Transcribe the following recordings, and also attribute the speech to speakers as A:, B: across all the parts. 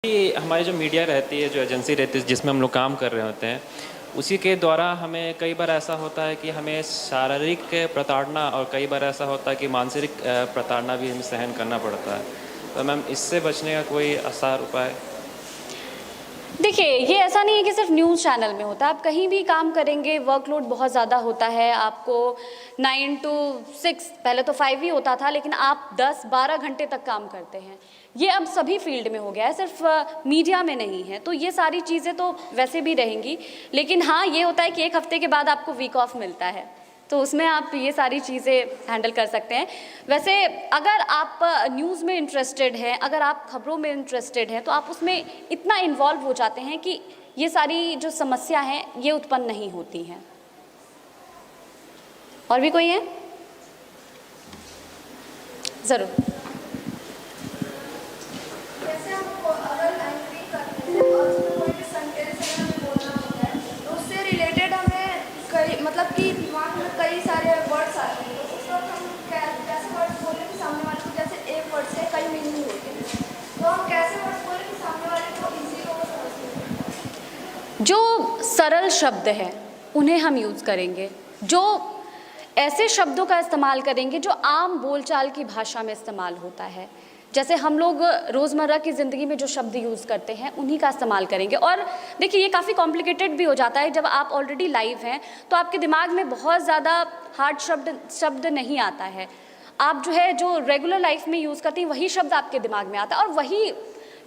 A: कि हमारी जो मीडिया रहती है, जो एजेंसी रहती है जिसमें हम लोग काम कर रहे होते हैं, उसी के द्वारा हमें कई बार ऐसा होता है कि हमें शारीरिक प्रताड़ना और कई बार ऐसा होता है कि मानसिक प्रताड़ना भी हमें सहन करना पड़ता है। तो मैम, इससे बचने का कोई आसान उपाय?
B: देखिए, ये ऐसा नहीं है कि सिर्फ न्यूज़ चैनल में होता है। आप कहीं भी काम करेंगे, वर्कलोड बहुत ज़्यादा होता है। आपको 9 to 6, पहले तो 5 ही होता था, लेकिन आप 10-12 घंटे तक काम करते हैं। ये अब सभी फील्ड में हो गया है, सिर्फ मीडिया में नहीं है। तो ये सारी चीज़ें तो वैसे भी रहेंगी, लेकिन हाँ, ये होता है कि 1 हफ्ते के बाद आपको वीक ऑफ मिलता है, तो उसमें आप ये सारी चीज़ें हैंडल कर सकते हैं। वैसे अगर आप न्यूज़ में इंटरेस्टेड हैं, अगर आप खबरों में इंटरेस्टेड हैं, तो आप उसमें इतना इन्वॉल्व हो जाते हैं कि ये सारी जो समस्या हैं ये उत्पन्न नहीं होती हैं। और भी कोई है? ज़रूर।
C: जैसे हमको अगर एंकरिंग करते हैं और उसमें कोई भी सेंटेंस हमें बोलना होता है, तो उससे रिलेटेड हमें कई मतलब कि दिमाग में कई सारे वर्ड्स आते हैं। तो उस वक्त हम कैसे वर्ड्स बोलें कि सामने वाले को, जैसे एक वर्ड से कई मीनिंग होते हैं, तो हम कैसे वर्ड्स बोलें कि सामने वाले को इजी हो समझ।
B: जो सरल शब्द हैं उन्हें हम यूज़ करेंगे, जो ऐसे शब्दों का इस्तेमाल करेंगे जो आम बोलचाल की भाषा में इस्तेमाल होता है। जैसे हम लोग रोज़मर्रा की ज़िंदगी में जो शब्द यूज़ करते हैं उन्हीं का इस्तेमाल करेंगे। और देखिए, ये काफ़ी कॉम्प्लिकेटेड भी हो जाता है। जब आप ऑलरेडी लाइव हैं तो आपके दिमाग में बहुत ज़्यादा हार्ड शब्द नहीं आता है। आप जो रेगुलर लाइफ में यूज़ करते हैं वही शब्द आपके दिमाग में आता है, और वही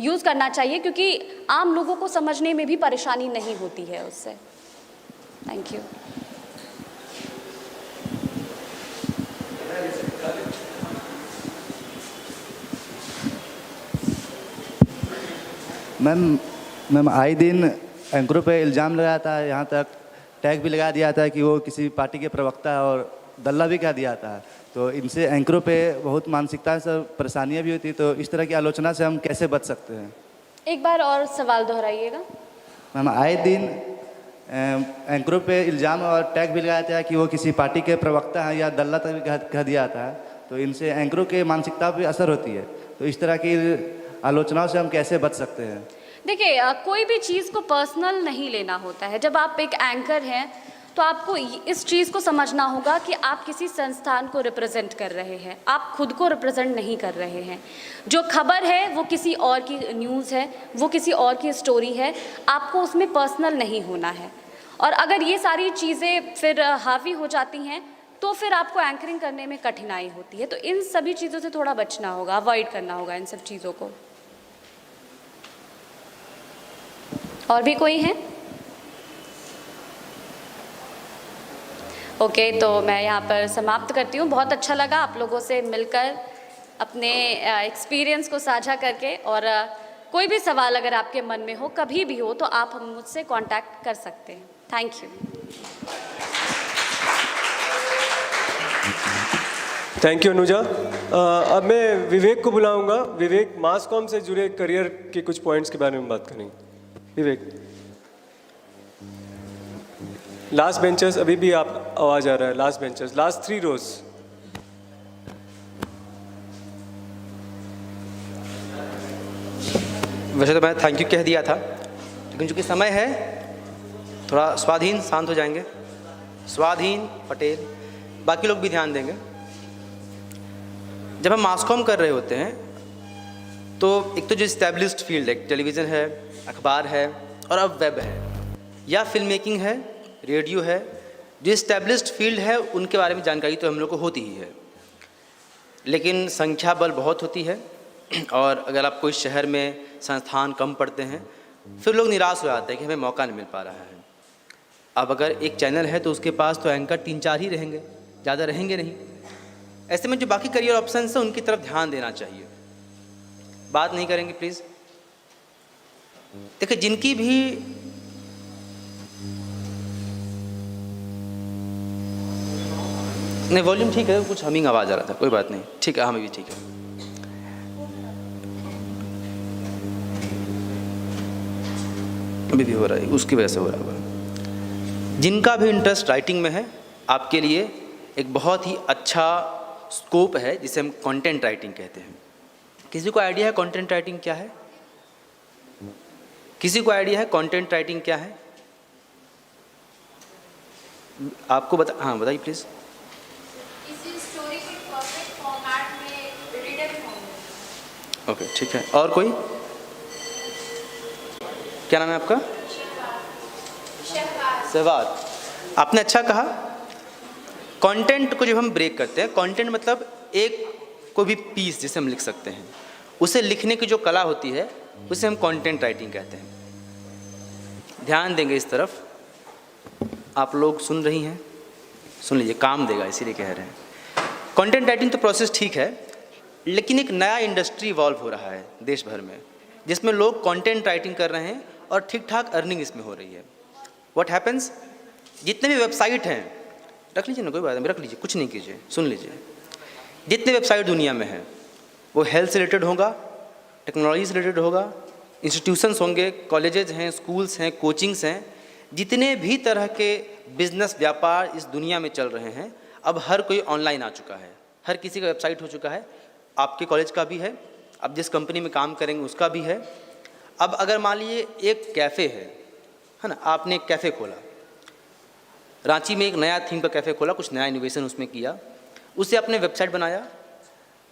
B: यूज़ करना चाहिए, क्योंकि आम लोगों को समझने में भी परेशानी नहीं होती है उससे। Thank you.
D: मैम आए दिन एंकरों पे इल्ज़ाम लगाया था, यहाँ तक टैग भी लगा दिया था कि वो किसी पार्टी के प्रवक्ता है और दल्ला भी कह दिया था। तो इनसे एंकरों पे बहुत मानसिकता से परेशानियाँ भी होती, तो इस तरह की आलोचना से हम कैसे बच सकते हैं?
B: एक बार और सवाल दोहराइएगा।
D: मैम आए दिन एंकरों पे इल्ज़ाम और टैग भी लगाया था कि वो किसी पार्टी के प्रवक्ता हैं या दल्ला तक भी कह दिया था। तो इनसे एंकरों के मानसिकता पे असर होती है, तो इस तरह की आलोचनाओं से हम कैसे बच सकते हैं?
B: देखिए, कोई भी चीज़ को पर्सनल नहीं लेना होता है। जब आप एक एंकर हैं तो आपको इस चीज़ को समझना होगा कि आप किसी संस्थान को रिप्रेजेंट कर रहे हैं, आप खुद को रिप्रेजेंट नहीं कर रहे हैं। जो खबर है वो किसी और की न्यूज़ है, वो किसी और की स्टोरी है, आपको उसमें पर्सनल नहीं होना है। और अगर ये सारी चीज़ें फिर हावी हो जाती हैं तो फिर आपको एंकरिंग करने में कठिनाई होती है। तो इन सभी चीज़ों से थोड़ा बचना होगा, अवॉइड करना होगा इन सब चीज़ों को। और भी कोई है? ओके, तो मैं यहाँ पर समाप्त करती हूँ। बहुत अच्छा लगा आप लोगों से मिलकर, अपने एक्सपीरियंस को साझा करके। और कोई भी सवाल अगर आपके मन में हो, कभी भी हो, तो आप हम मुझसे कांटेक्ट कर सकते हैं। Thank you.
E: Thank you Anuja. अब मैं विवेक को बुलाऊंगा। विवेक मास कॉम से जुड़े करियर के कुछ पॉइंट्स के बारे में बात करेंगे। विवेक, लास्ट बेंचर्स, अभी भी आप आवाज आ रहा है। लास्ट बेंचर्स, लास्ट 3 रोज।
F: वैसे तो मैं थैंक यू कह दिया था, लेकिन चूंकि समय है, थोड़ा स्वाधीन शांत हो जाएंगे। स्वाधीन पटेल, बाकी लोग भी ध्यान देंगे। जब हम मास कॉम कर रहे होते हैं तो एक तो जो इस्टेब्लिश्ड फील्ड है, टेलीविज़न है, अखबार है और अब वेब है या फिल्म मेकिंग है, रेडियो है, जो इस्टेब्लिश्ड फील्ड है उनके बारे में जानकारी तो हम लोग को होती ही है। लेकिन संख्या बल बहुत होती है, और अगर आप कोई शहर में संस्थान कम पड़ते हैं फिर लोग निराश हो जाते हैं कि हमें मौका नहीं मिल पा रहा है। अब अगर एक चैनल है तो उसके पास तो एंकर 3-4 ही रहेंगे, ज़्यादा रहेंगे नहीं। ऐसे में जो बाकी करियर ऑप्शंस हैं उनकी तरफ ध्यान देना चाहिए। बात नहीं करेंगे प्लीज़। देखिए, जिनकी भी नहीं, वॉल्यूम ठीक है, कुछ हमिंग आवाज़ आ रहा था, कोई बात नहीं, ठीक है, हमें भी ठीक है। अभी भी हो रहा है, उसकी वजह से हो रहा है। जिनका भी इंटरेस्ट राइटिंग में है, आपके लिए एक बहुत ही अच्छा स्कोप है जिसे हम कंटेंट राइटिंग कहते हैं। किसी को आइडिया है कंटेंट राइटिंग क्या है? किसी को आइडिया है कंटेंट राइटिंग क्या है? आपको हाँ बताइए प्लीज़।
C: किसी स्टोरी को परफेक्ट फॉर्मेट में रीडेबल फॉर्म में।
F: ओके ठीक है, और कोई? क्या नाम है आपका? सहवाग। आपने अच्छा कहा। कंटेंट को जब हम ब्रेक करते हैं, कंटेंट मतलब एक कोई भी पीस जिसे हम लिख सकते हैं, उसे लिखने की जो कला होती है उसे हम कंटेंट राइटिंग कहते हैं। ध्यान देंगे इस तरफ, आप लोग सुन रही हैं, सुन लीजिए, काम देगा इसीलिए कह रहे हैं। कंटेंट राइटिंग तो प्रोसेस ठीक है, लेकिन एक नया इंडस्ट्री इवॉल्व हो रहा है देश भर में, जिसमें लोग कंटेंट राइटिंग कर रहे हैं और ठीक ठाक अर्निंग इसमें हो रही है। व्हाट हैपन्स, जितने भी वेबसाइट हैं, रख लीजिए ना, कोई बात नहीं, रख लीजिए, कुछ नहीं कीजिए, सुन लीजिए। जितने वेबसाइट दुनिया में हैं वो हेल्थ से रिलेटेड होगा, टेक्नोलॉजी से रिलेटेड होगा, इंस्टीट्यूशंस होंगे, कॉलेजेस हैं, स्कूल्स हैं, कोचिंग्स हैं, जितने भी तरह के बिजनेस व्यापार इस दुनिया में चल रहे हैं, अब हर कोई ऑनलाइन आ चुका है, हर किसी का वेबसाइट हो चुका है। आपके कॉलेज का भी है, अब जिस कंपनी में काम करेंगे उसका भी है। अब अगर मान लीजिए एक कैफ़े है ना, आपने एक कैफ़े खोला, रांची में एक नया थीम का कैफ़े खोला, कुछ नया इनोवेशन उसमें किया, उसे आपने वेबसाइट बनाया,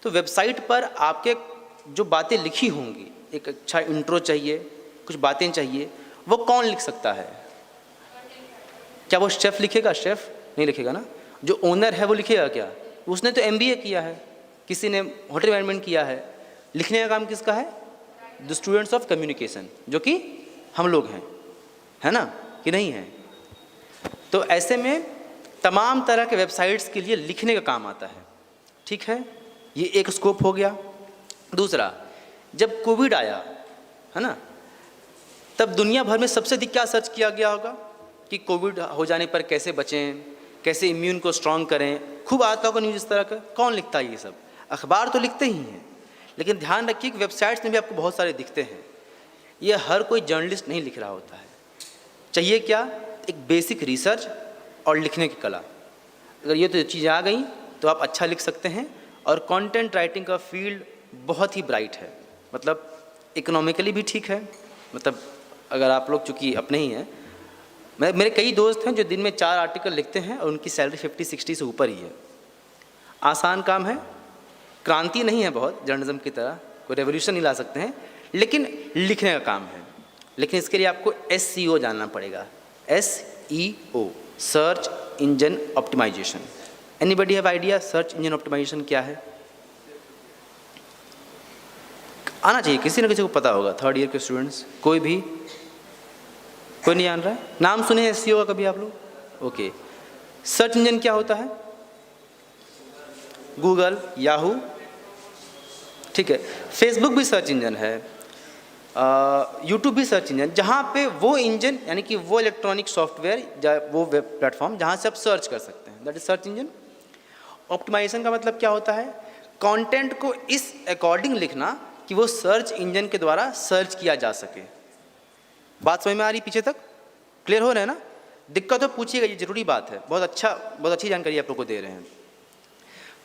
F: तो वेबसाइट पर आपके जो बातें लिखी होंगी, एक अच्छा इंट्रो चाहिए, कुछ बातें चाहिए, वो कौन लिख सकता है? क्या वो शेफ़ लिखेगा? शेफ़ नहीं लिखेगा ना। जो ओनर है वो लिखेगा क्या? उसने तो MBA किया है, किसी ने होटल मैनेजमेंट किया है। लिखने का काम किसका है? द स्टूडेंट्स ऑफ कम्युनिकेशन, जो कि हम लोग हैं, है ना कि नहीं है? तो ऐसे में तमाम तरह के वेबसाइट्स के लिए लिखने का काम आता है, ठीक है, ये एक स्कोप हो गया। दूसरा, जब कोविड आया है ना, तब दुनिया भर में सबसे अधिक क्या सर्च किया गया होगा कि कोविड हो जाने पर कैसे बचें, कैसे इम्यून को स्ट्रॉन्ग करें। खूब आता होगा न्यूज़ इस तरह का। कौन लिखता है ये सब? अखबार तो लिखते ही हैं, लेकिन ध्यान रखिए कि वेबसाइट्स में भी आपको बहुत सारे दिखते हैं। ये हर कोई जर्नलिस्ट नहीं लिख रहा होता है। चाहिए क्या? एक बेसिक रिसर्च और लिखने की कला। अगर ये तो चीज़ें आ गई तो आप अच्छा लिख सकते हैं। और कंटेंट राइटिंग का फील्ड बहुत ही ब्राइट है, मतलब इकोनॉमिकली भी ठीक है। मतलब अगर आप लोग चूँकि अपने ही हैं, मेरे कई दोस्त हैं जो दिन में 4 आर्टिकल लिखते हैं और उनकी सैलरी 50-60 से ऊपर ही है। आसान काम है, क्रांति नहीं है बहुत जर्नलिज्म की तरह, कोई रेवोल्यूशन नहीं ला सकते हैं, लेकिन लिखने का काम है। लेकिन इसके लिए आपको SEO जानना पड़ेगा। SEO, search engine optimisation. Anybody have idea search engine optimisation क्या है? आना चाहिए, किसी न किसी को पता होगा। 3rd ईयर के स्टूडेंट्स, कोई भी, कोई नहीं जान रहा है? नाम सुने SEO का कभी आप लोग? ओके। सर्च इंजन क्या होता है? गूगल, याहू, ठीक है। फेसबुक भी सर्च इंजन है, यूट्यूब भी सर्च इंजन, जहाँ पे वो इंजन यानी कि वो इलेक्ट्रॉनिक सॉफ्टवेयर, वो वेब प्लेटफॉर्म जहाँ से आप सर्च कर सकते हैं, that is search engine. Optimisation का मतलब क्या होता है? कंटेंट को इस अकॉर्डिंग लिखना कि वो सर्च इंजन के द्वारा सर्च किया जा सके। बात समझ में आ रही? पीछे तक क्लियर हो रहा है ना? दिक्कत तो पूछिएगा, ये जरूरी बात है। बहुत अच्छी जानकारी आप लोग को दे रहे हैं।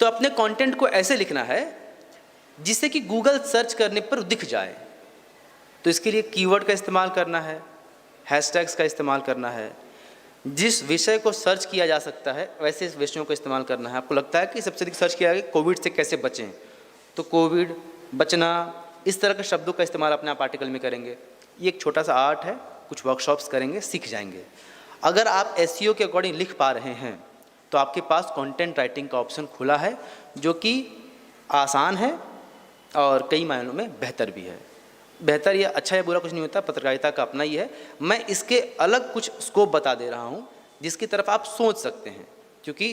F: तो अपने कंटेंट को ऐसे लिखना है जिससे कि गूगल सर्च करने पर दिख जाए। तो इसके लिए कीवर्ड का इस्तेमाल करना है, हैशटैग्स का इस्तेमाल करना है। जिस विषय को सर्च किया जा सकता है वैसे इस विषयों को इस्तेमाल करना है। आपको लगता है कि सबसे अधिक सर्च किया गया कोविड से कैसे बचें, तो कोविड, बचना, इस तरह के शब्दों का इस्तेमाल अपने आप आर्टिकल में करेंगे। ये एक छोटा सा आर्ट है, कुछ वर्कशॉप्स करेंगे, सीख जाएंगे। अगर आप SEO के अकॉर्डिंग लिख पा रहे हैं तो आपके पास कंटेंट राइटिंग का ऑप्शन खुला है, जो कि आसान है और कई मायनों में बेहतर भी है। बेहतर या अच्छा या बुरा कुछ नहीं होता, पत्रकारिता का अपना ही है। मैं इसके अलग कुछ स्कोप बता दे रहा हूँ जिसकी तरफ आप सोच सकते हैं, क्योंकि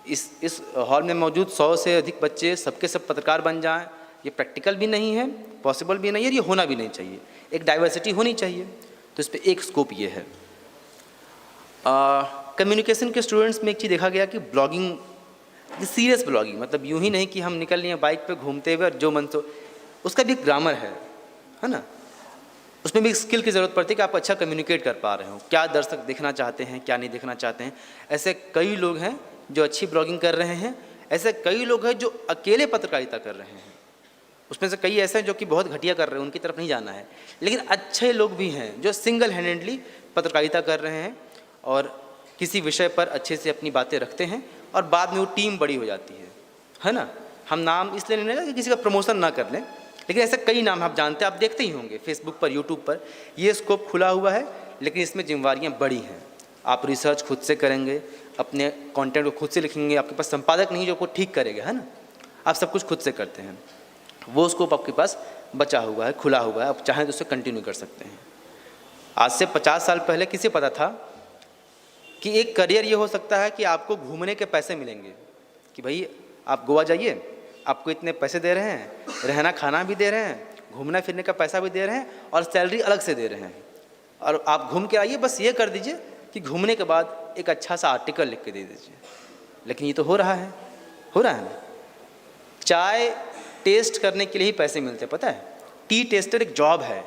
F: इस हॉल में मौजूद 100 से अधिक बच्चे सबके सब पत्रकार बन जाएं, ये प्रैक्टिकल भी नहीं है, पॉसिबल भी नहीं है, ये होना भी नहीं चाहिए। एक डाइवर्सिटी होनी चाहिए। तो इस पर एक स्कोप ये है। कम्युनिकेशन के स्टूडेंट्स में एक चीज़ देखा गया कि ब्लॉगिंग, सीरियस ब्लॉगिंग, मतलब यूँ ही नहीं कि हम निकल लिए बाइक पे घूमते हुए और जो मन तो, उसका भी एक ग्रामर है ना। उसमें भी स्किल की ज़रूरत पड़ती है कि आप अच्छा कम्युनिकेट कर पा रहे हो, क्या दर्शक देखना चाहते हैं, क्या नहीं देखना चाहते हैं। ऐसे कई लोग हैं जो अच्छी ब्लॉगिंग कर रहे हैं, ऐसे कई लोग हैं जो अकेले पत्रकारिता कर रहे हैं। उसमें से कई ऐसे हैं जो कि बहुत घटिया कर रहे हैं, उनकी तरफ नहीं जाना है। लेकिन अच्छे लोग भी हैं जो सिंगल हैंडेडली पत्रकारिता कर रहे हैं और किसी विषय पर अच्छे से अपनी बातें रखते हैं और बाद में वो टीम बड़ी हो जाती है ना। हम नाम इसलिए नहीं लेंगे कि किसी का प्रमोशन ना कर लें, लेकिन ऐसे कई नाम आप जानते हैं, आप देखते ही होंगे फेसबुक पर, यूट्यूब पर। ये स्कोप खुला हुआ है, लेकिन इसमें जिम्मेवारियाँ बड़ी हैं। आप रिसर्च खुद से करेंगे, अपने कंटेंट को खुद से लिखेंगे, आपके पास संपादक नहीं जो आपको ठीक करेगा, है ना। आप सब कुछ खुद से करते हैं। वो स्कोप आपके पास बचा हुआ है, खुला हुआ है, आप चाहें तो उससे कंटिन्यू कर सकते हैं। आज से 50 साल पहले किसे पता था कि एक करियर ये हो सकता है कि आपको घूमने के पैसे मिलेंगे, कि भाई आप गोवा जाइए, आपको इतने पैसे दे रहे हैं, रहना खाना भी दे रहे हैं, घूमना फिरने का पैसा भी दे रहे हैं और सैलरी अलग से दे रहे हैं, और आप घूम के आइए, बस ये कर दीजिए कि घूमने के बाद एक अच्छा सा आर्टिकल लिख के दे दीजिए। लेकिन ये तो हो रहा है ना। चाय टेस्ट करने के लिए ही पैसे मिलते हैं, पता है। टी टेस्टर एक जॉब है,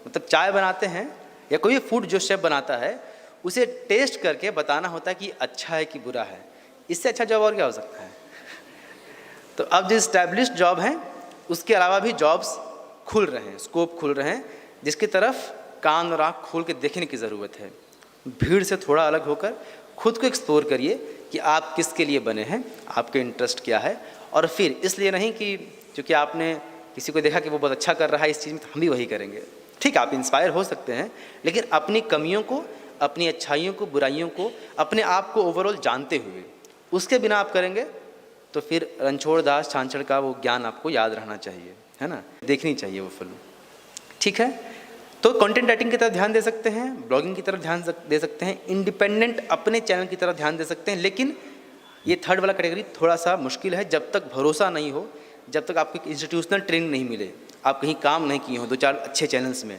F: मतलब चाय बनाते हैं या कोई फूड जो शेफ बनाता है उसे टेस्ट करके बताना होता है कि अच्छा है कि बुरा है। इससे अच्छा जॉब और क्या हो सकता है। तो अब जो इस्टेब्लिश्ड जॉब हैं उसके अलावा भी जॉब्स खुल रहे हैं, स्कोप खुल रहे हैं, जिसकी तरफ कान और आँख खोल के देखने की ज़रूरत है। भीड़ से थोड़ा अलग होकर खुद को एक्सप्लोर करिए कि आप किसके लिए बने हैं, आपके इंटरेस्ट क्या है। और फिर इसलिए नहीं कि क्योंकि आपने किसी को देखा कि वो बहुत अच्छा कर रहा है इस चीज़ में तो हम भी वही करेंगे। ठीक है, आप इंस्पायर हो सकते हैं, लेकिन अपनी कमियों को, अपनी अच्छाइयों को, बुराइयों को, अपने आप को ओवरऑल जानते हुए उसके बिना आप करेंगे तो फिर रणछोड़ दास छांछड़ का वो ज्ञान आपको याद रहना चाहिए, है ना। देखनी चाहिए वो फिल्म। ठीक है, तो कंटेंट राइटिंग की तरफ ध्यान दे सकते हैं, ब्लॉगिंग की तरफ ध्यान दे सकते हैं, इंडिपेंडेंट अपने चैनल की तरफ ध्यान दे सकते हैं। लेकिन ये थर्ड वाला कैटेगरी थोड़ा सा मुश्किल है, जब तक भरोसा नहीं हो, जब तक आपको इंस्टीट्यूशनल ट्रेनिंग नहीं मिले, आप कहीं काम नहीं किए हो 2-4 अच्छे चैनल्स में,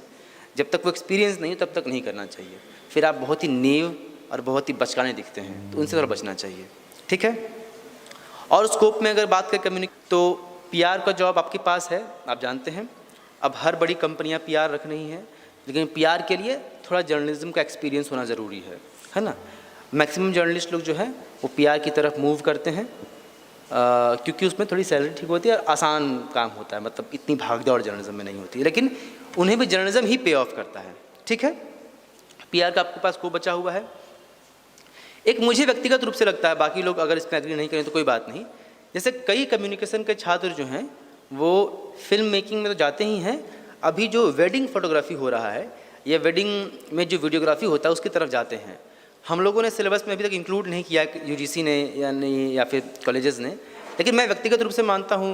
F: जब तक वो एक्सपीरियंस नहीं हो तब तक नहीं करना चाहिए। फिर आप बहुत ही नेव और बहुत ही बचकाने दिखते हैं, तो उनसे थोड़ा बचना चाहिए। ठीक है, और स्कोप में अगर बात करें कम्युनिकेशन, तो पीआर का जॉब आपके पास है, आप जानते हैं। अब हर बड़ी कंपनियां पीआर रख रही हैं, लेकिन पीआर के लिए थोड़ा जर्नलिज्म का एक्सपीरियंस होना ज़रूरी है ना। मैक्सिमम जर्नलिस्ट लोग जो हैं वो पीआर की तरफ मूव करते हैं, क्योंकि उसमें थोड़ी सैलरी ठीक होती है और आसान काम होता है, मतलब इतनी भागदौड़ जर्नलिज्म में नहीं होती है, लेकिन उन्हें भी जर्नलिज्म ही पे ऑफ करता है। ठीक है, पीआर का आपके पास स्कोप बचा हुआ है। एक मुझे व्यक्तिगत रूप से लगता है, बाकी लोग अगर इसमें एग्री नहीं करें तो कोई बात नहीं, जैसे कई कम्युनिकेशन के छात्र जो हैं वो फिल्म मेकिंग में तो जाते ही हैं, अभी जो वेडिंग फोटोग्राफी हो रहा है या वेडिंग में जो वीडियोग्राफी होता है उसकी तरफ जाते हैं। हम लोगों ने सिलेबस में अभी तक इंक्लूड नहीं किया, यूजीसी ने या नहीं या फिर कॉलेजेस ने, लेकिन मैं व्यक्तिगत रूप से मानता हूँ,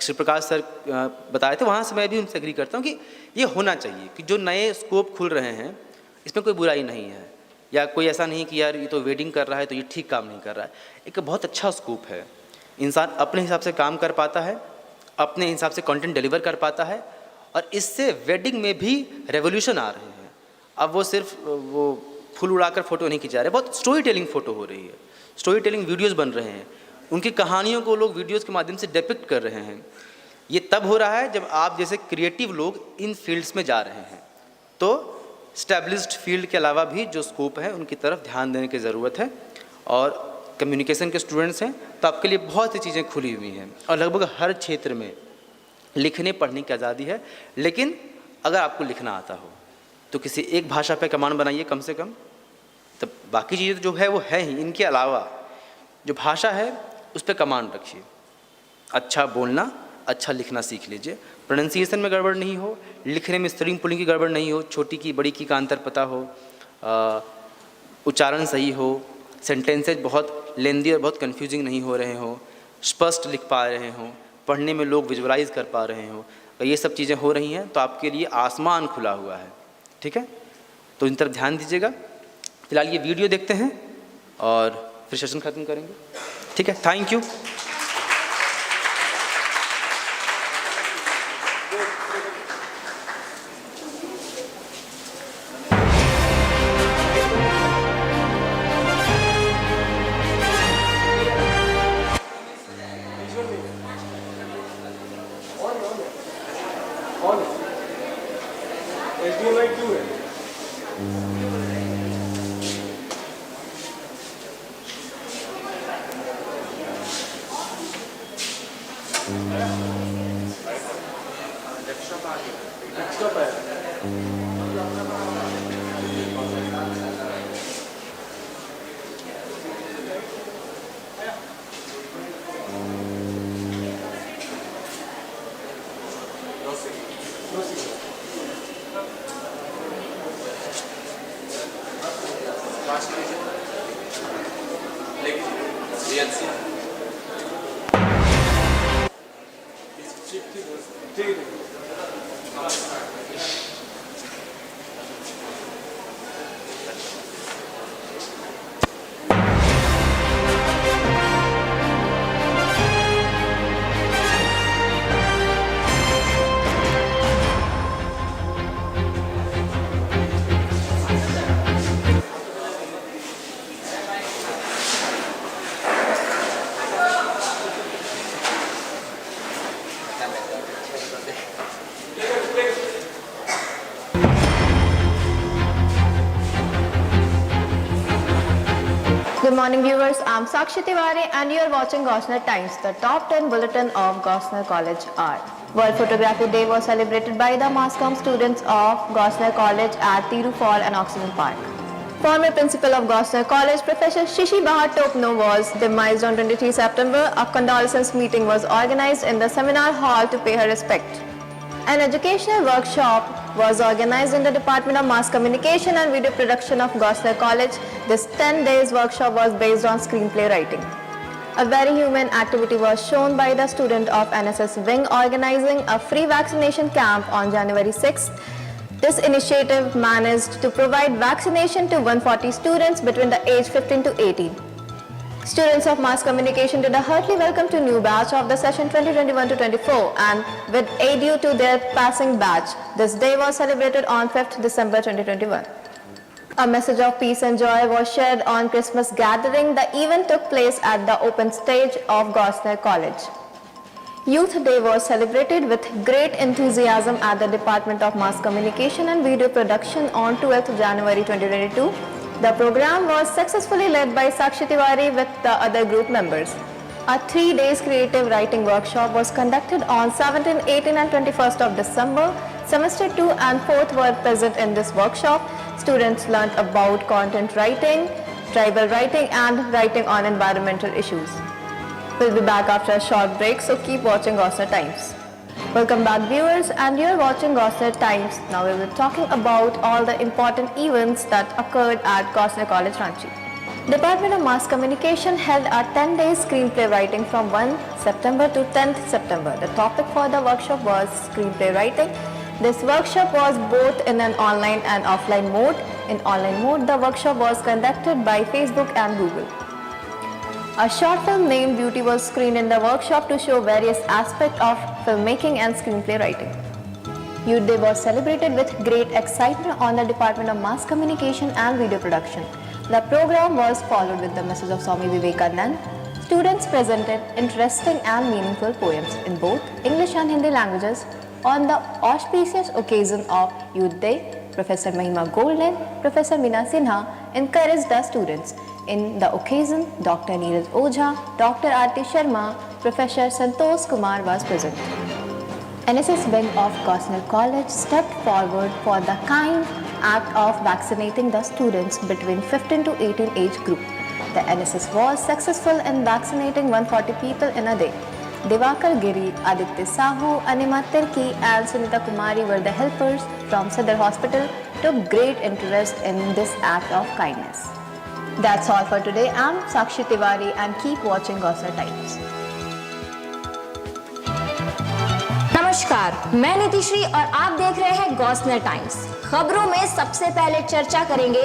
F: श्री प्रकाश सर बताए थे, वहाँ से मैं भी उनसे एग्री करता हूँ कि ये होना चाहिए कि जो नए स्कोप खुल रहे हैं इसमें कोई बुराई नहीं है, या कोई ऐसा नहीं कि यार ये तो वेडिंग कर रहा है तो ये ठीक काम नहीं कर रहा है। एक बहुत अच्छा स्कोप है, इंसान अपने हिसाब से काम कर पाता है, अपने हिसाब से कंटेंट डिलीवर कर पाता है, और इससे वेडिंग में भी रेवोल्यूशन आ रहे हैं। अब वो सिर्फ वो फूल उड़ाकर फ़ोटो नहीं खिंचा रहे, बहुत स्टोरी टेलिंग फ़ोटो हो रही है, स्टोरी टेलिंग वीडियोज़ बन रहे हैं, उनकी कहानियों को लोग वीडियोज़ के माध्यम से डिपिक्ट कर रहे हैं। ये तब हो रहा है जब आप जैसे क्रिएटिव लोग इन फील्ड्स में जा रहे हैं। तो स्टैब्लिश्ड फील्ड के अलावा भी जो स्कोप है उनकी तरफ ध्यान देने की ज़रूरत है। और कम्युनिकेशन के स्टूडेंट्स हैं तो आपके लिए बहुत सी चीज़ें खुली हुई हैं, और लगभग हर क्षेत्र में लिखने पढ़ने की आज़ादी है। लेकिन अगर आपको लिखना आता हो तो किसी एक भाषा पे कमांड बनाइए कम से कम, तब बाकी चीज़ें जो है वो है ही, इनके अलावा जो भाषा है उस पर कमांड रखिए। अच्छा बोलना, अच्छा लिखना सीख लीजिए, प्रोनाउंसिएशन में गड़बड़ नहीं हो, लिखने में स्त्रीलिंग पुल्लिंग की गड़बड़ नहीं हो, छोटी की बड़ी की का अंतर पता हो, उच्चारण सही हो, सेंटेंसेज बहुत लेंदी और बहुत कन्फ्यूजिंग नहीं हो रहे हो, स्पष्ट लिख पा रहे हों, पढ़ने में लोग विजुअलाइज कर पा रहे हो, तो ये सब चीज़ें हो रही हैं तो आपके लिए आसमान खुला हुआ है। ठीक है, तो इन तरफ ध्यान दीजिएगा। फिलहाल ये वीडियो देखते हैं और फिर सेशन ख़त्म करेंगे। ठीक है, थैंक यू।
E: HDMI 2 है।
G: Good morning viewers, I'm Sakshi Tiwari and you're watching Gossamer Times, the top 10 bulletin of Gossamer College Art. World Photography Day was celebrated by the MassCom students of Gossamer College at Tiru Fall and Oxygen Park. Former principal of Gossamer College, Professor Shishi Bahar Topno was demised on 23 September. A condolence meeting was organized in the seminar hall to pay her respect. An educational workshop was organized in the Department of Mass Communication and Video Production of Gossamer College. This 10 days workshop was based on screenplay writing. A very human activity was shown by the student of NSS wing organizing a free vaccination camp on January 6th. This initiative managed to provide vaccination to 140 students between the age 15 to 18. Students of Mass Communication did a hearty welcome to new batch of the session 2021-24 and with aid due to their passing batch. This day was celebrated on 5th December 2021. A message of peace and joy was shared on Christmas gathering. The event took place at the open stage of Gossamer College. Youth Day was celebrated with great enthusiasm at the Department of Mass Communication and Video Production on 12th January 2022. The program was successfully led by Sakshi Tiwari with the other group members. A 3 days creative writing workshop was conducted on 17, 18 and 21st of December. Semester 2 and 4th were present in this workshop. Students learned about content writing, tribal writing and writing on environmental issues. We'll be back after a short break, so keep watching Gossamer Times. Welcome back viewers, and you're watching Gossamer Times. Now we will be talking about all the important events that occurred at Gossamer College Ranchi. Department of Mass Communication held a 10-day screenplay writing from 1 September to 10th September. The topic for the workshop was screenplay writing. This workshop was both in an online and offline mode. In online mode, the workshop was conducted by Facebook and Google. A short film named Beauty was screened in the workshop to show various aspects of filmmaking and screenplay writing. Youth Day was celebrated with great excitement on the Department of Mass Communication and Video Production. The program was followed with the message of Swami Vivekanand. Students presented interesting and meaningful poems in both English and Hindi languages. On the auspicious occasion of Youth Day, Professor Mahima Golden, Professor Meena Sinha encouraged the students. In the occasion, Dr. Neeraj Ojha, Dr. Aarti Sharma, Professor Santosh Kumar was present. NSS wing of Gossamer College stepped forward for the kind act of vaccinating the students between 15 to 18 age group. The NSS was successful in vaccinating 140 people in a day. Devakar Giri, Aditya Sahu, Anima Tirki and Sunita Kumari were the helpers from Sadar Hospital, took great interest in this act of kindness. That's all for today. I'm Sakshi Tiwari and keep watching Gossamer Times.
H: नमस्कार, मैं नीतिश्री और आप देख रहे हैं गॉसनर times. खबरों में सबसे पहले चर्चा करेंगे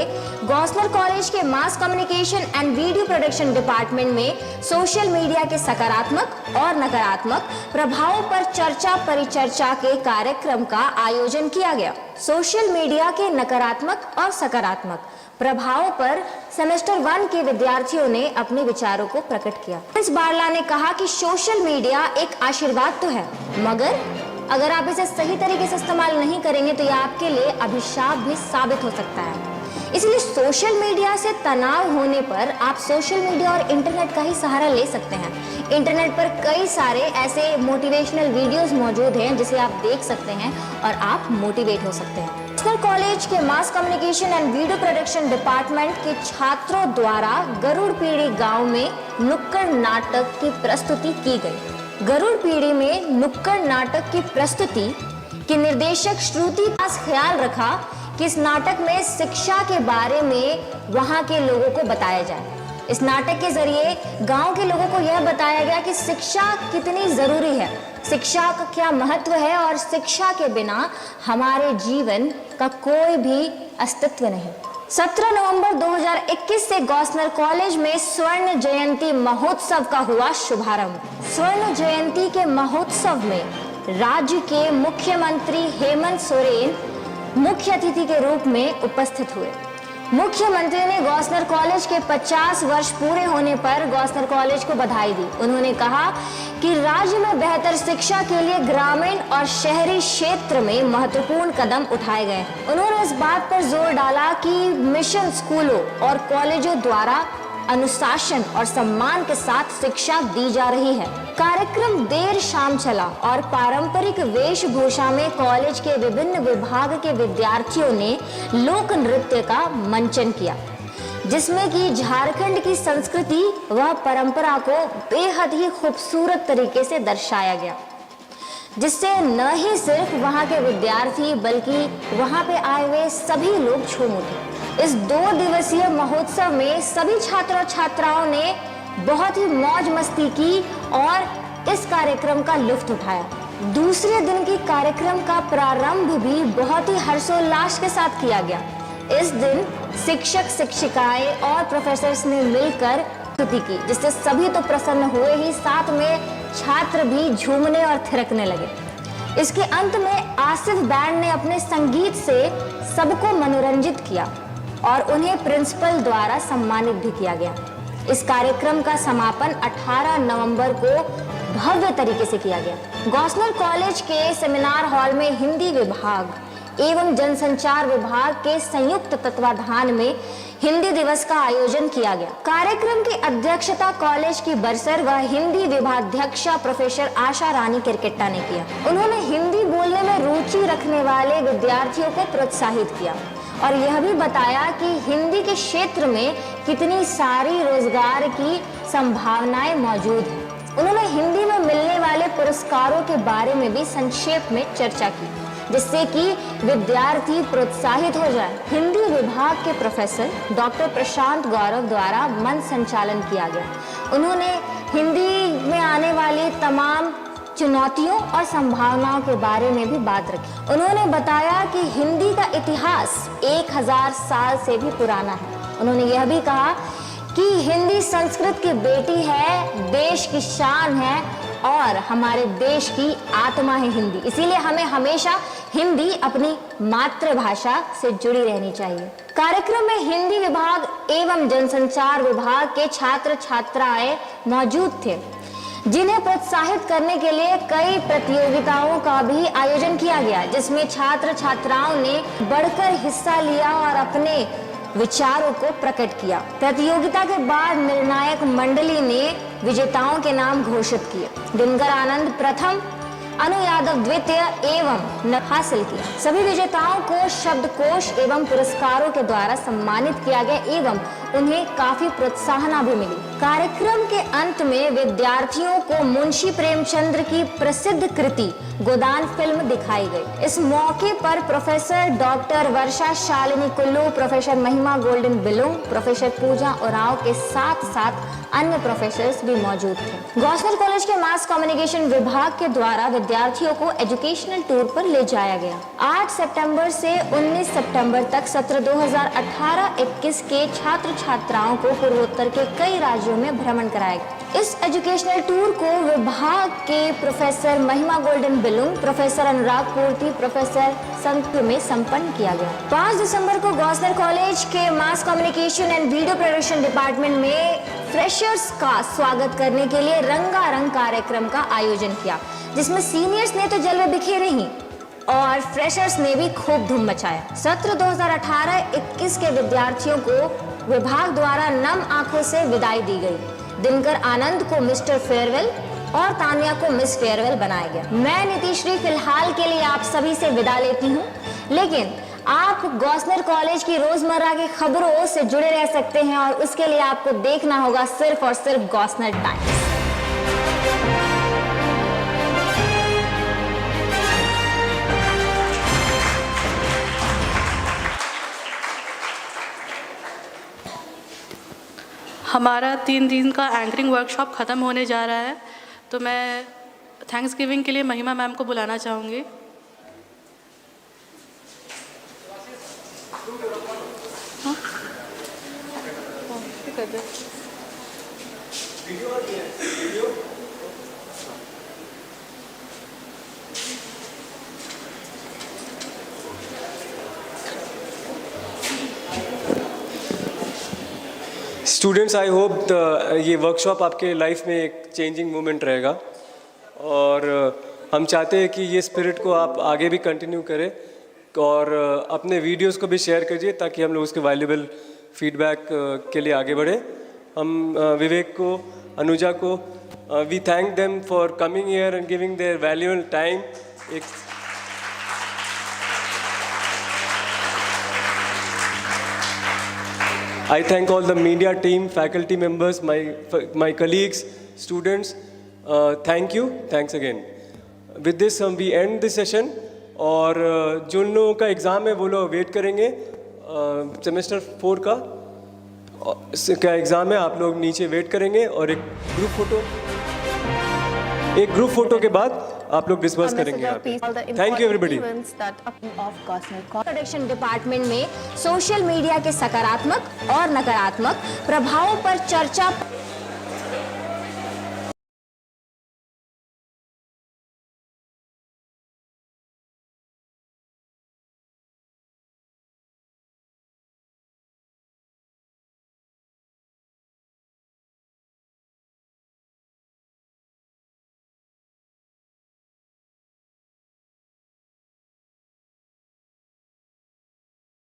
H: गॉसनर कॉलेज के mass communication and video production department में सोशल मीडिया के सकारात्मक और नकारात्मक प्रभावों पर चर्चा परिचर्चा के कार्यक्रम का आयोजन किया गया। सोशल मीडिया के नकारात्मक और सकारात्मक प्रभावों पर सेमेस्टर 1 के विद्यार्थियों ने अपने विचारों को प्रकट किया। प्रिंस बारला ने कहा कि सोशल मीडिया एक आशीर्वाद तो है, मगर अगर आप इसे सही तरीके से इस्तेमाल नहीं करेंगे तो यह आपके लिए अभिशाप भी साबित हो सकता है। इसलिए सोशल मीडिया से तनाव होने पर आप सोशल मीडिया और इंटरनेट का ही सहारा ले सकते हैं। इंटरनेट पर कई सारे ऐसे मोटिवेशनल वीडियोस मौजूद हैं जिसे आप देख सकते हैं और आप मोटिवेट हो सकते हैं। नेशनल कॉलेज के mass communication and video production department के छात्रों द्वारा गरुड़ पीढ़ी गांव में नुक्कड़ नाटक की प्रस्तुति की गई। गरुड़ पीढ़ी में नुक्कड़ नाटक की प्रस्तुति की निर्देशक श्रुति दास ख्याल रखा कि इस नाटक में शिक्षा के बारे में वहां के लोगों को बताया जाए। इस नाटक के जरिए गांव के लोगों को यह बताया गया कि शिक्षा कितनी जरूरी है, शिक्षा का क्या महत्व है और शिक्षा के बिना हमारे जीवन का कोई भी अस्तित्व नहीं। 17 नवंबर 2021 से गॉस्नर कॉलेज में स्वर्ण जयंती महोत्सव का हुआ शुभारंभ। स्वर्ण जयंती के महोत्सव में राज्य के मुख्यमंत्री हेमंत सोरेन मुख्य अतिथि के रूप में उपस्थित हुए। मुख्यमंत्री ने गॉस्नर कॉलेज के 50 वर्ष पूरे होने पर गॉस्नर कॉलेज को बधाई दी। उन्होंने कहा कि राज्य में बेहतर शिक्षा के लिए ग्रामीण और शहरी क्षेत्र में महत्वपूर्ण कदम उठाए गए। उन्होंने इस बात पर जोर डाला कि मिशन स्कूलों और कॉलेजों द्वारा अनुशासन और सम्मान के साथ शिक्षा दी जा रही है। कार्यक्रम देर शाम चला और पारंपरिक वेशभूषा में कॉलेज के विभिन्न विभाग के विद्यार्थियों ने लोक नृत्य का मंचन किया, जिसमें कि झारखंड की संस्कृति व परंपरा को बेहद ही खूबसूरत तरीके से दर्शाया गया, जिससे न ही सिर्फ वहां के विद्यार्थी बल्कि वहां पे आए हुए सभी लोग झूम उठे। इस 2 दिवसीय महोत्सव में सभी छात्र और छात्राओं ने बहुत ही मौज मस्ती की और इस कार्यक्रम का लुत्फ उठाया। दूसरे दिन की कार्यक्रम का प्रारंभ भी बहुत ही हर्षोल्लास के साथ किया गया। इस दिन शिक्षक शिक्षिकाएं और प्रोफेसर्स ने मिलकर स्तुति की, जिससे सभी तो प्रसन्न हुए ही, साथ में छात्र भी झूमने और थिरकने लगे। इसके अंत में आसिफ बैंड ने अपने संगीत से सबको मनोरंजित किया और उन्हें प्रिंसिपल द्वारा सम्मानित भी किया गया। इस कार्यक्रम का समापन 18 नवंबर को भव्य तरीके से किया गया। गॉस्नर कॉलेज के सेमिनार हॉल में हिंदी विभाग एवं जनसंचार विभाग के संयुक्त तत्वाधान में हिंदी दिवस का आयोजन किया गया। कार्यक्रम की अध्यक्षता कॉलेज की बरसर व हिंदी विभागाध्यक्षा प्रोफेसर आशा रानी किरकिट्टा ने किया। उन्होंने हिंदी बोलने में रुचि रखने वाले विद्यार्थियों को प्रोत्साहित किया और यह भी बताया कि हिंदी के क्षेत्र में कितनी सारी रोजगार की संभावनाएं मौजूद हैं। उन्होंने हिंदी में मिलने वाले पुरस्कारों के बारे में भी संक्षेप में चर्चा की, जिससे कि विद्यार्थी प्रोत्साहित हो जाए। हिंदी विभाग के प्रोफेसर डॉक्टर प्रशांत गौरव द्वारा मंच संचालन किया गया। उन्होंने हिंदी में आने वाली तमाम चुनौतियों और संभावनाओं के बारे में भी बात रखी। उन्होंने बताया कि हिंदी का इतिहास 1000 साल से भी पुराना है। उन्होंने यह भी कहा कि हिंदी संस्कृत की बेटी है, देश की शान है और हमारे देश की आत्मा है हिंदी। इसीलिए हमें हमेशा हिंदी अपनी मातृभाषा से जुड़ी रहनी चाहिए। कार्यक्रम में हिंदी विभाग एवं जनसंचार विभाग के छात्र छात्राएं मौजूद थे, जिन्हें प्रोत्साहित करने के लिए कई प्रतियोगिताओं का भी आयोजन किया गया, जिसमें छात्र छात्राओं ने बढ़कर हिस्सा लिया और अपने विचारों को प्रकट किया। प्रतियोगिता के बाद निर्णायक मंडली ने विजेताओं के नाम घोषित किए। दिनकर आनंद प्रथम, अनु यादव द्वितीय एवं हासिल किया। सभी विजेताओं को शब्दकोश एवं पुरस्कारों के द्वारा सम्मानित किया गया एवं उन्हें काफी प्रोत्साहन भी मिली। कार्यक्रम के अंत में विद्यार्थियों को मुंशी प्रेमचंद्र की प्रसिद्ध कृति गोदान फिल्म दिखाई गई। इस मौके पर प्रोफेसर डॉक्टर वर्षा शालिनी कुल्लू, प्रोफेसर महिमा गोल्डन बिलुंग, प्रोफेसर पूजा उरांव के साथ साथ अन्य प्रोफेसर्स भी मौजूद थे। गॉस्नर कॉलेज के मास कम्युनिकेशन विभाग के द्वारा विद्यार्थियों को एजुकेशनल टूर पर ले जाया गया। 8 सितंबर से 19 सितंबर तक सत्र 2018-21 के छात्र छात्राओं को पूर्वोत्तर के कई राज्यों में भ्रमण कराया गया। इस एजुकेशनल टूर को विभाग के प्रोफेसर महिमा गोल्डन बिलुंग, प्रोफेसर अनुराग पूर्ति, प्रोफेसर संघ में संपन्न किया गया। 5 दिसंबर को गॉस्नर कॉलेज के mass communication and video production department में फ्रेशर्स का स्वागत करने के लिए रंगारंग कार्यक्रम का आयोजन किया, जिसमें सीनियर्स ने तो जलवे बिखेरे ही, और फ्रेशर्स ने भी खूब धूम मचाया। सत्र 2018-21 के विद्यार्थियों को विभाग द्वारा नम आंखों से विदाई दी गई। दिनकर आनंद को मिस्टर फेयरवेल और तानिया को मिस फेयरवेल बनाया गया। मैं नीतिश्री फिलहाल के लिए आप सभी से विदा लेती हूँ, लेकिन आप गॉसनर कॉलेज की रोजमर्रा की खबरों से जुड़े रह सकते हैं और उसके लिए आपको देखना होगा सिर्फ और सिर्फ गॉसनर टाइम्स।
I: हमारा 3 दिन का एंकरिंग वर्कशॉप ख़त्म होने जा रहा है, तो मैं थैंक्स गिविंग के लिए महिमा मैम को बुलाना चाहूँगी।
E: स्टूडेंट्स, आई होप ये वर्कशॉप आपके लाइफ में एक चेंजिंग मोमेंट रहेगा और हम चाहते हैं कि ये स्पिरिट को आप आगे भी कंटिन्यू करें और अपने वीडियोस को भी शेयर कीजिए ताकि हम लोग उसके वैल्यूएबल फीडबैक के लिए आगे बढ़ें। हम विवेक को, अनुजा को, we thank them for coming here and giving their valuable time. I thank all the media team, faculty members, my colleagues, students. Thank you. Thanks again. With this, we end this session. और जिन लोगों का exam है वो लोग wait करेंगे semester 4 का क्या exam है, आप लोग नीचे वेट करेंगे और एक ग्रुप फोटो के बाद आप लोग डिस्कस करेंगे। Thank you everybody.
H: Production department में सोशल मीडिया के सकारात्मक और नकारात्मक प्रभावों पर चर्चा